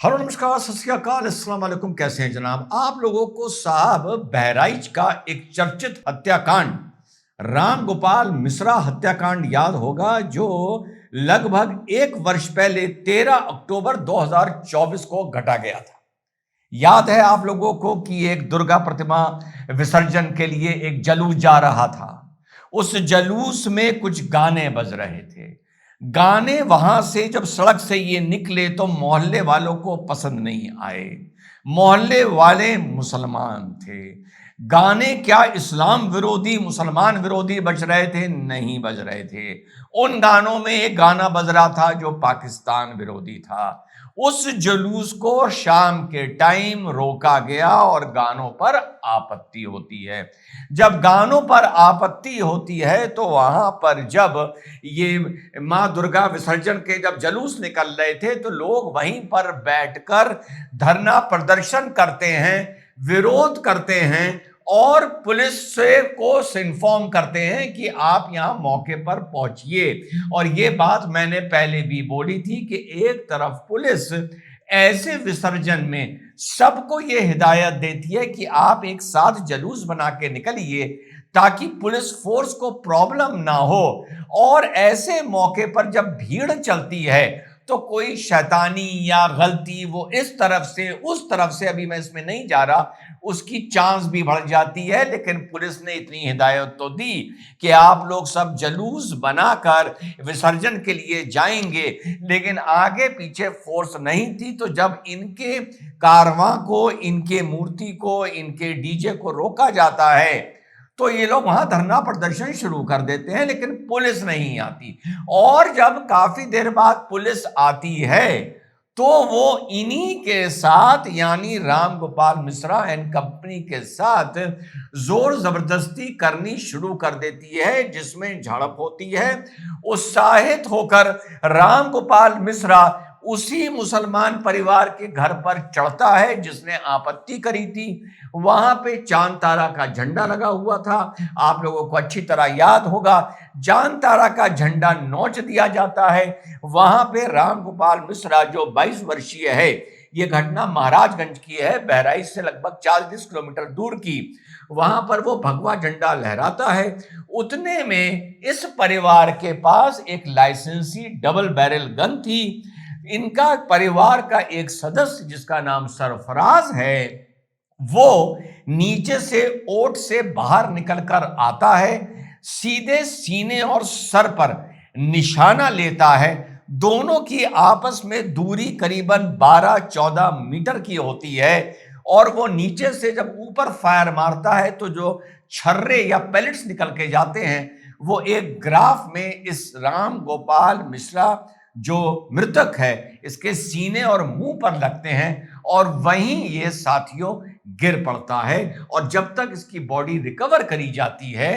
Hello नमस्कार सत श्री अकाल अस्सलाम वालेकुम। कैसे हैं जनाब आप लोगों को? साहब, बहराइच का एक चर्चित हत्याकांड राम गोपाल मिश्रा हत्याकांड याद होगा, जो लगभग एक वर्ष पहले 13 अक्टूबर 2024 को घटा गया था। याद है आप लोगों को कि एक दुर्गा प्रतिमा विसर्जन के लिए एक जलूस जा रहा था। उस जलूस में कुछ गाने बज रहे थे। गाने वहां से जब सड़क से ये निकले तो मोहल्ले वालों को पसंद नहीं आए। मोहल्ले वाले मुसलमान थे। गाने क्या इस्लाम विरोधी मुसलमान विरोधी बज रहे थे? नहीं बज रहे थे। उन गानों में एक गाना बज रहा था जो पाकिस्तान विरोधी था। उस जुलूस को शाम के टाइम रोका गया और गानों पर आपत्ति होती है। जब गानों पर आपत्ति होती है तो वहां पर जब ये मां दुर्गा विसर्जन के जब जुलूस निकल रहे थे तो लोग वहीं पर बैठकर धरना प्रदर्शन करते हैं, विरोध करते हैं और पुलिस से को इन्फॉर्म करते हैं कि आप यहां मौके पर पहुंचिए। और ये बात मैंने पहले भी बोली थी कि एक तरफ पुलिस ऐसे विसर्जन में सबको ये हिदायत देती है कि आप एक साथ जुलूस बना के निकलिए ताकि पुलिस फोर्स को प्रॉब्लम ना हो। और ऐसे मौके पर जब भीड़ चलती है तो कोई शैतानी या गलती वो इस तरफ से उस तरफ से, अभी मैं इसमें नहीं जा रहा, उसकी चांस भी बढ़ जाती है। लेकिन पुलिस ने इतनी हिदायत तो दी कि आप लोग सब जुलूस बनाकर विसर्जन के लिए जाएंगे, लेकिन आगे पीछे फोर्स नहीं थी। तो जब इनके कारवां को, इनके मूर्ति को, इनके डीजे को रोका जाता है तो ये लोग वहां धरना प्रदर्शन शुरू कर देते हैं, लेकिन पुलिस नहीं आती। और जब काफी देर बाद पुलिस आती है तो वो इन्हीं के साथ, यानी राम गोपाल मिश्रा एंड कंपनी के साथ जोर जबरदस्ती करनी शुरू कर देती है, जिसमें झड़प होती है। उत्साहित होकर राम गोपाल मिश्रा उसी मुसलमान परिवार के घर पर चढ़ता है जिसने आपत्ति करी थी। वहां पे चांद तारा का झंडा लगा हुआ था। आप लोगों को अच्छी तरह याद होगा, चांद तारा का झंडा नोच दिया जाता है। वहां पे राम गोपाल मिश्रा जो 22 वर्षीय है, यह घटना महाराजगंज की है, बहराइच से लगभग 40 किलोमीटर दूर की। वहां पर वो भगवा झंडा लहराता है। उतने में इस परिवार के पास एक लाइसेंसी डबल बैरल गन थी। इनका परिवार का एक सदस्य जिसका नाम सरफराज है, वो नीचे से ओट से बाहर निकलकर आता है, सीधे सीने और सर पर निशाना लेता है। दोनों की आपस में दूरी करीबन 12-14 मीटर की होती है। और वो नीचे से जब ऊपर फायर मारता है तो जो छर्रे या पैलेट्स निकल के जाते हैं वो एक ग्राफ में इस राम गोपाल मिश्रा जो मृतक है इसके सीने और मुंह पर लगते हैं और वहीं ये साथियों गिर पड़ता है। और जब तक इसकी बॉडी रिकवर करी जाती है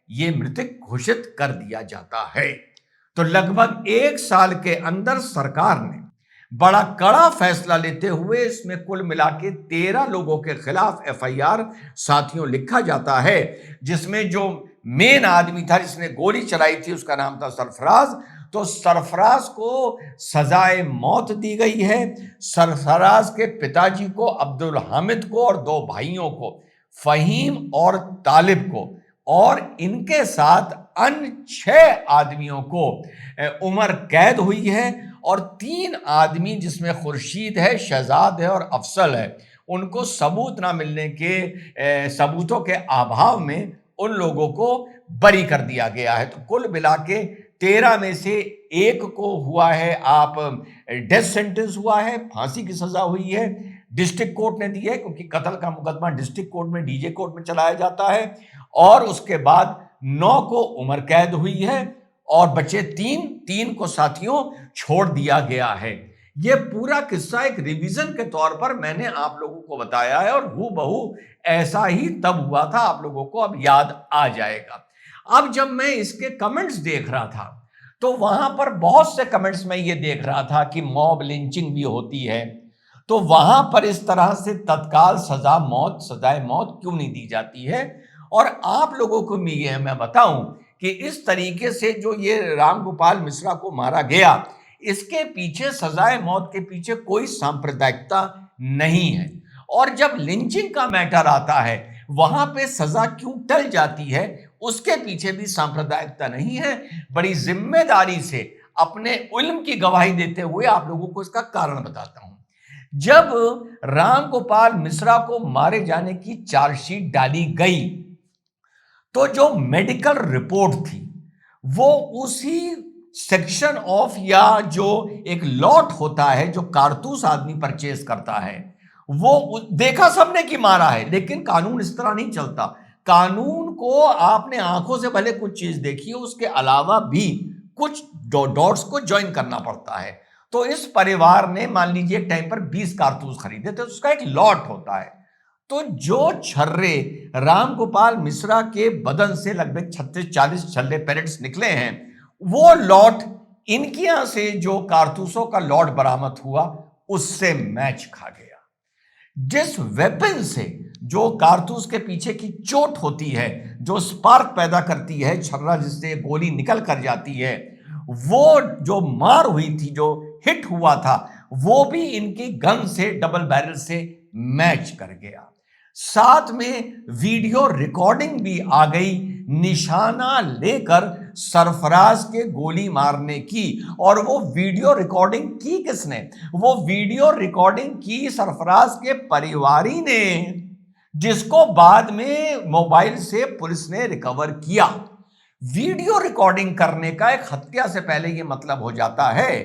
ये मृतक घोषित कर दिया जाता है। तो लगभग एक साल के अंदर सरकार ने बड़ा कड़ा फैसला लेते हुए इसमें कुल मिला के 13 लोगों के खिलाफ एफआईआर साथियों लिखा जाता है, जिसमें जो मेन आदमी था जिसने गोली चलाई थी उसका नाम था सरफराज। तो सरफराज को सजाए मौत दी गई है। सरफराज के पिताजी को, अब्दुल हामिद को, और 2 भाइयों को, फहीम और तालिब को, और इनके साथ अन्य 6 आदमियों को उम्र कैद हुई है। और 3 आदमी जिसमें खुर्शीद है, शहजाद है और अफसल है, उनको सबूत ना मिलने के सबूतों के अभाव में उन लोगों को बरी कर दिया गया है। तो कुल मिला के 13 में से एक को हुआ है आप डेथ सेंटेंस हुआ है, फांसी की सजा हुई है, डिस्ट्रिक्ट कोर्ट ने दी है, क्योंकि कत्ल का मुकदमा डिस्ट्रिक्ट कोर्ट में, डीजे कोर्ट में चलाया जाता है। और उसके बाद 9 को उम्र कैद हुई है और बचे 3 को साथियों छोड़ दिया गया है। यह पूरा किस्सा एक रिवीजन के तौर पर मैंने आप लोगों को बताया है और हूबहू ऐसा ही तब हुआ था, आप लोगों को अब याद आ जाएगा। अब जब मैं इसके कमेंट्स देख रहा था तो वहां पर बहुत से कमेंट्स में ये देख रहा था कि मॉब लिंचिंग भी होती है, तो वहां पर इस तरह से तत्काल सजाए मौत क्यों नहीं दी जाती है। और आप लोगों को मैं बताऊं कि इस तरीके से जो ये राम गोपाल मिश्रा को मारा गया, इसके पीछे, सजाए मौत के पीछे कोई सांप्रदायिकता नहीं है। और जब लिंचिंग का मैटर आता है, वहां पे सजा क्यों टल जाती है, उसके पीछे भी सांप्रदायिकता नहीं है। बड़ी जिम्मेदारी से अपने इल्म की गवाही देते हुए आप लोगों को इसका कारण बताता हूं। जब राम गोपाल मिश्रा को मारे जाने की चार्जशीट डाली गई, तो जो मेडिकल रिपोर्ट थी वो उसी सेक्शन ऑफ, या जो एक लॉट होता है जो कारतूस आदमी परचेज करता है, वो देखा सबने कि मारा है। लेकिन कानून इस तरह नहीं चलता। कानून को आपने आंखों से भले कुछ चीज देखी हो, उसके अलावा भी कुछ डॉट्स को ज्वाइन करना पड़ता है। तो इस परिवार ने मान लीजिए एक टाइम पर 20 कारतूस खरीदे, तो उसका एक लॉट होता है। तो जो छर्रे राम गोपाल मिश्रा के बदन से लगभग 36-40 छल्ले पेलेट्स निकले हैं, वो लॉट इनके यहां से जो कारतूसों का लॉट बरामद हुआ उससे मैच खा गया। जिस वेपन से जो कारतूस के पीछे की चोट होती है, जो स्पार्क पैदा करती है, छर्रा जिससे गोली निकल कर जाती है, वो जो मार हुई थी, जो हिट हुआ था, वो भी इनकी गन से, डबल बैरल से मैच कर गया। साथ में वीडियो रिकॉर्डिंग भी आ गई, निशाना लेकर सरफराज के गोली मारने की। और वो वीडियो रिकॉर्डिंग की किसने? वो वीडियो रिकॉर्डिंग की सरफराज के परिवारी ने, जिसको बाद में मोबाइल से पुलिस ने रिकवर किया। वीडियो रिकॉर्डिंग करने का एक हत्या से पहले यह मतलब हो जाता है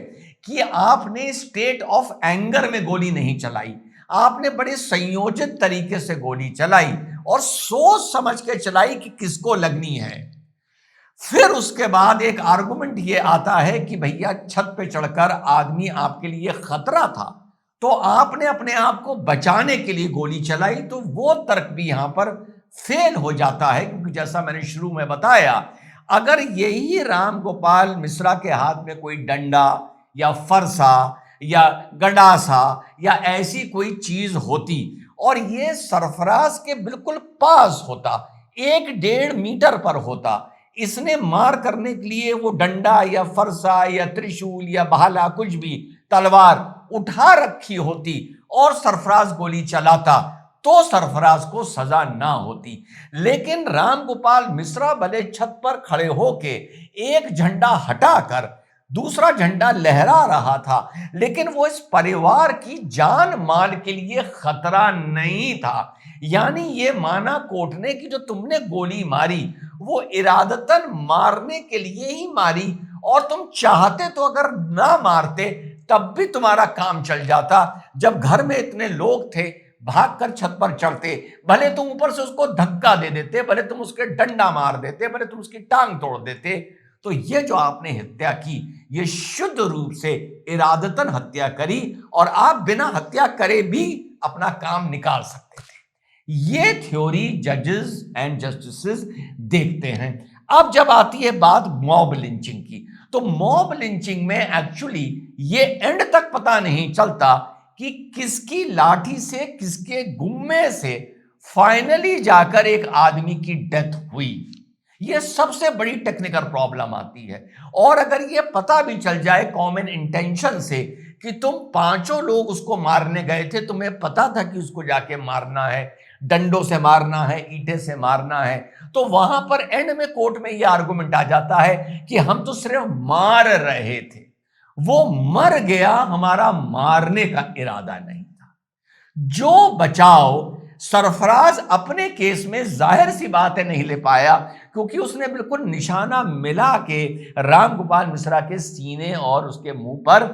कि आपने स्टेट ऑफ एंगर में गोली नहीं चलाई, आपने बड़े संयोजित तरीके से गोली चलाई और सोच समझ के चलाई कि किसको लगनी है। फिर उसके बाद एक आर्गुमेंट ये आता है कि भैया छत पे चढ़कर आदमी आपके लिए खतरा था, तो आपने अपने आप को बचाने के लिए गोली चलाई। तो वो तर्क भी यहां पर फेल हो जाता है, क्योंकि जैसा मैंने शुरू में बताया, अगर यही राम गोपाल मिश्रा के हाथ में कोई डंडा या फरसा या गडासा या ऐसी कोई चीज होती और ये सरफराज के बिल्कुल पास होता, 1-1.5 मीटर पर होता, इसने मार करने के लिए वो डंडा या फरसा या त्रिशूल या भाला, कुछ भी, तलवार उठा रखी होती और सरफराज गोली चलाता, तो सरफराज को सजा ना होती। लेकिन राम गोपाल मिश्रा भले छत पर खड़े होके एक झंडा हटाकर दूसरा झंडा लहरा रहा था, लेकिन वो इस परिवार की जान माल के लिए खतरा नहीं था। यानी ये माना कोर्ट ने कि जो तुमने गोली मारी वो इरादतन मारने के लिए ही मारी, और तुम चाहते तो अगर ना मारते तब भी तुम्हारा काम चल जाता। जब घर में इतने लोग थे, भागकर छत पर चढ़ते, भले तुम ऊपर से उसको धक्का दे देते, भले तुम उसके डंडा मार देते, भले तुम उसकी टांग तोड़ देते, तो ये जो आपने हत्या की, ये शुद्ध रूप से इरादतन हत्या करी, और आप बिना हत्या करे भी अपना काम निकाल सकते थे। ये थ्योरी जजेस एंड जस्टिसेस देखते हैं। अब जब आती है बात मॉब लिंचिंग की, तो मॉब लिंचिंग में एक्चुअली ये एंड तक पता नहीं चलता कि किसकी लाठी से, किसके गुम्मे से फाइनली जाकर एक आदमी की डेथ हुई। ये सबसे बड़ी टेक्निकल प्रॉब्लम आती है। और अगर ये पता भी चल जाए कॉमन इंटेंशन से कि तुम 5 लोग उसको मारने गए थे, तुम्हें पता था कि उसको जाके मारना है, डंडों से मारना है, ईंटे से मारना है, तो वहां पर एंड में कोर्ट में यह आर्गुमेंट आ जाता है कि हम तो सिर्फ मार रहे थे, वो मर गया, हमारा मारने का इरादा नहीं था। जो बचाव सरफराज अपने केस में जाहिर सी बात है नहीं ले पाया, क्योंकि उसने बिल्कुल निशाना मिला के राम गोपाल मिश्रा के सीने और उसके मुंह पर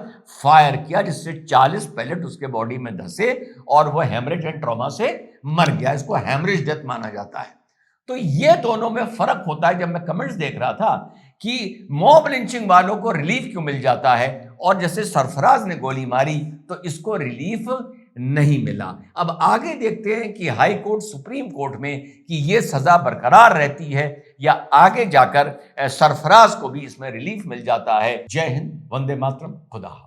फायर किया, जिससे 40 पैलेट उसके बॉडी में धसे और वह हेमरेज एंड ट्रॉमा से मर गया। इसको हेमरेज डेथ माना जाता है। तो ये दोनों में फर्क होता है। जब मैं कमेंट्स देख रहा था कि मॉब लिंचिंग वालों को रिलीफ क्यों मिल जाता है, और जैसे सरफराज ने गोली मारी तो इसको रिलीफ नहीं मिला। अब आगे देखते हैं कि हाई कोर्ट, सुप्रीम कोर्ट में कि ये सजा बरकरार रहती है या आगे जाकर सरफराज को भी इसमें रिलीफ मिल जाता है। जय हिंद, वंदे मातरम, खुदा हाफिज।